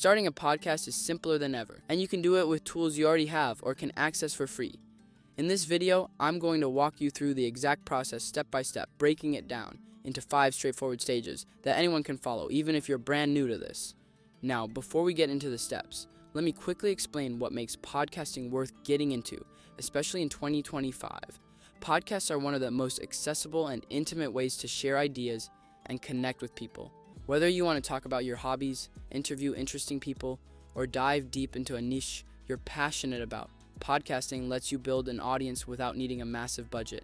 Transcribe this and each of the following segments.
Starting a podcast is simpler than ever, and you can do it with tools you already have or can access for free. In this video, I'm going to walk you through the exact process step by step, breaking it down into 5 straightforward stages that anyone can follow, even if you're brand new to this. Now, before we get into the steps, let me quickly explain what makes podcasting worth getting into, especially in 2025. Podcasts are one of the most accessible and intimate ways to share ideas and connect with people. Whether you want to talk about your hobbies, interview interesting people, or dive deep into a niche you're passionate about, podcasting lets you build an audience without needing a massive budget.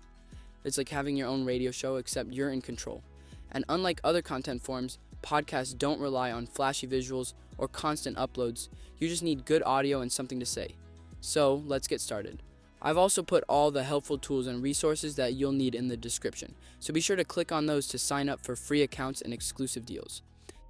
It's like having your own radio show, except you're in control. And unlike other content forms, podcasts don't rely on flashy visuals or constant uploads. You just need good audio and something to say. So let's get started. I've also put all the helpful tools and resources that you'll need in the description, so be sure to click on those to sign up for free accounts and exclusive deals.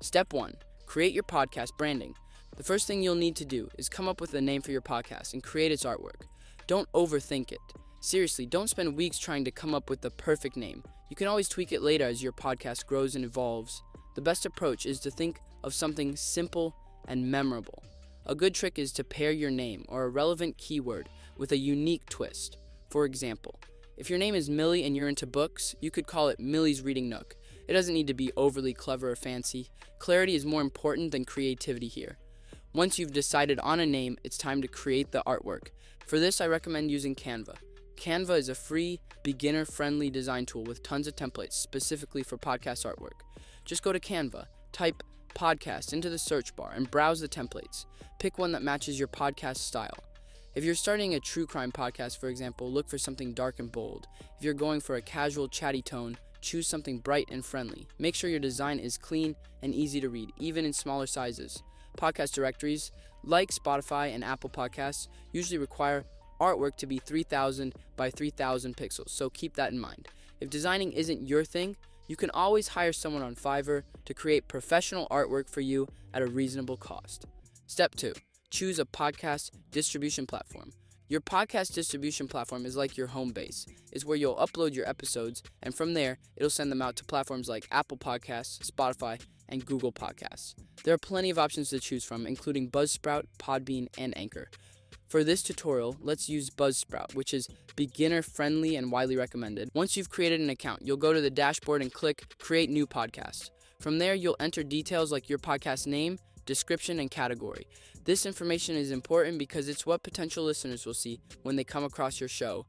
Step 1. Create your podcast branding. The first thing you'll need to do is come up with a name for your podcast and create its artwork. Don't overthink it. Seriously, don't spend weeks trying to come up with the perfect name. You can always tweak it later as your podcast grows and evolves. The best approach is to think of something simple and memorable. A good trick is to pair your name or a relevant keyword with a unique twist. For example, if your name is Millie and you're into books, you could call it Millie's Reading Nook. It doesn't need to be overly clever or fancy. Clarity is more important than creativity here. Once you've decided on a name, it's time to create the artwork. For this, I recommend using Canva. Canva is a free, beginner-friendly design tool with tons of templates specifically for podcast artwork. Just go to Canva, type podcast into the search bar, and browse the templates. Pick one that matches your podcast style. If you're starting a true crime podcast, for example, look for something dark and bold. If you're going for a casual, chatty tone, choose something bright and friendly. Make sure your design is clean and easy to read, even in smaller sizes. Podcast directories, like Spotify and Apple Podcasts, usually require artwork to be 3,000 by 3,000 pixels, so keep that in mind. If designing isn't your thing, you can always hire someone on Fiverr to create professional artwork for you at a reasonable cost. Step 2. Choose a podcast distribution platform. Your podcast distribution platform is like your home base. It's where you'll upload your episodes, and from there, it'll send them out to platforms like Apple Podcasts, Spotify, and Google Podcasts. There are plenty of options to choose from, including Buzzsprout, Podbean, and Anchor. For this tutorial, let's use Buzzsprout, which is beginner-friendly and widely recommended. Once you've created an account, you'll go to the dashboard and click Create New Podcast. From there, you'll enter details like your podcast name, description, and category. This information is important because it's what potential listeners will see when they come across your show.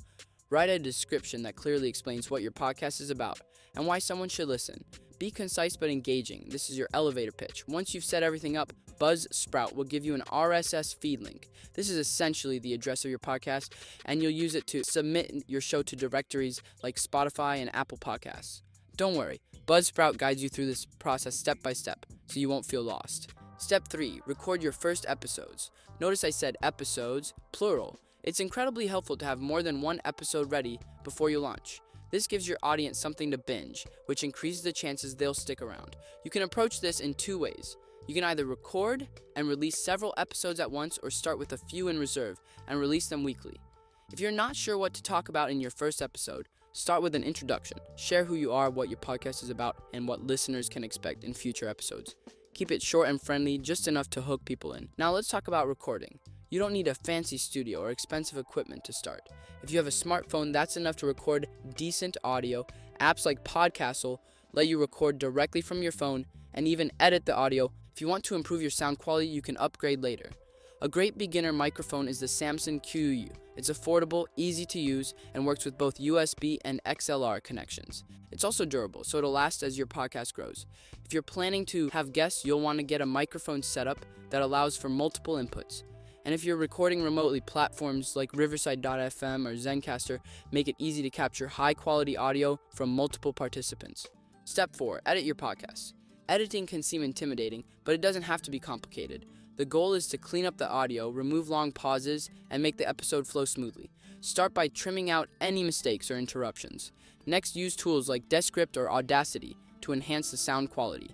Write a description that clearly explains what your podcast is about and why someone should listen. Be concise but engaging. This is your elevator pitch. Once you've set everything up, Buzzsprout will give you an RSS feed link. This is essentially the address of your podcast, and you'll use it to submit your show to directories like Spotify and Apple Podcasts. Don't worry, Buzzsprout guides you through this process step by step, so you won't feel lost. Step 3. Record your first episodes. Notice I said episodes, plural. It's incredibly helpful to have more than one episode ready before you launch. This gives your audience something to binge, which increases the chances they'll stick around. You can approach this in 2 ways. You can either record and release several episodes at once, or start with a few in reserve and release them weekly. If you're not sure what to talk about in your first episode, start with an introduction. Share who you are, what your podcast is about, and what listeners can expect in future episodes. Keep it short and friendly, just enough to hook people in. Now let's talk about recording. You don't need a fancy studio or expensive equipment to start. If you have a smartphone, that's enough to record decent audio. Apps like Podcastle let you record directly from your phone and even edit the audio. If you want to improve your sound quality, you can upgrade later. A great beginner microphone is the Samsung QU. It's affordable, easy to use, and works with both USB and XLR connections. It's also durable, so it'll last as your podcast grows. If you're planning to have guests, you'll want to get a microphone setup that allows for multiple inputs. And if you're recording remotely, platforms like Riverside.fm or Zencaster make it easy to capture high-quality audio from multiple participants. Step 4. Edit your podcast. Editing can seem intimidating, but it doesn't have to be complicated. The goal is to clean up the audio, remove long pauses, and make the episode flow smoothly. Start by trimming out any mistakes or interruptions. Next, use tools like Descript or Audacity to enhance the sound quality.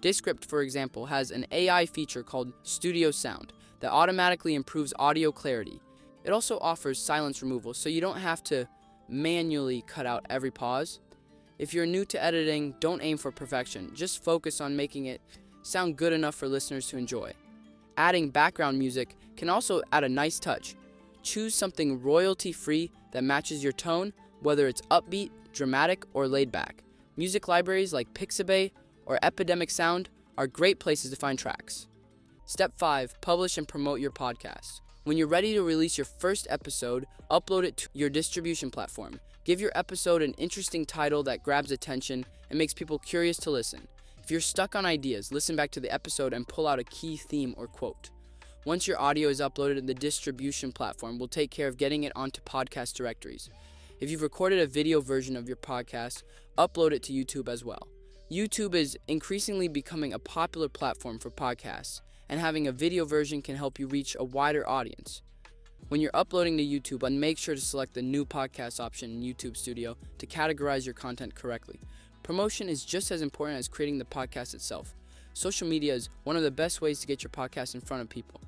Descript, for example, has an AI feature called Studio Sound that automatically improves audio clarity. It also offers silence removal, so you don't have to manually cut out every pause. If you're new to editing, don't aim for perfection. Just focus on making it sound good enough for listeners to enjoy. Adding background music can also add a nice touch. Choose something royalty-free that matches your tone, whether it's upbeat, dramatic, or laid back. Music libraries like Pixabay or Epidemic Sound are great places to find tracks. Step 5. Publish and promote your podcast. When you're ready to release your first episode, upload it to your distribution platform. Give your episode an interesting title that grabs attention and makes people curious to listen. If you're stuck on ideas, listen back to the episode and pull out a key theme or quote. Once your audio is uploaded, the distribution platform will take care of getting it onto podcast directories. If you've recorded a video version of your podcast, upload it to YouTube as well. YouTube is increasingly becoming a popular platform for podcasts, and having a video version can help you reach a wider audience. When you're uploading to YouTube, make sure to select the new podcast option in YouTube Studio to categorize your content correctly. Promotion is just as important as creating the podcast itself. Social media is one of the best ways to get your podcast in front of people.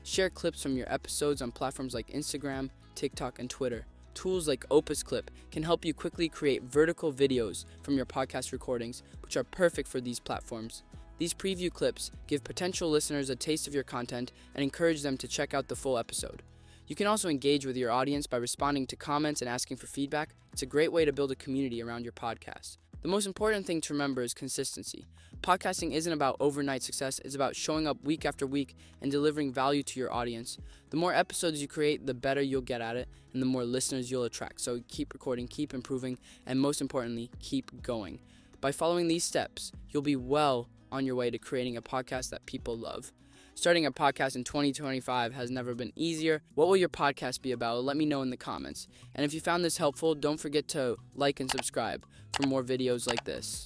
Share clips from your episodes on platforms like Instagram, TikTok, and Twitter. Tools like Opus Clip can help you quickly create vertical videos from your podcast recordings, which are perfect for these platforms. These preview clips give potential listeners a taste of your content and encourage them to check out the full episode. You can also engage with your audience by responding to comments and asking for feedback. It's a great way to build a community around your podcast. The most important thing to remember is consistency. Podcasting isn't about overnight success, it's about showing up week after week and delivering value to your audience. The more episodes you create, the better you'll get at it, and the more listeners you'll attract. So keep recording, keep improving, and most importantly, keep going. By following these steps, you'll be well on your way to creating a podcast that people love. Starting a podcast in 2025 has never been easier. What will your podcast be about? Let me know in the comments. And if you found this helpful, don't forget to like and subscribe for more videos like this.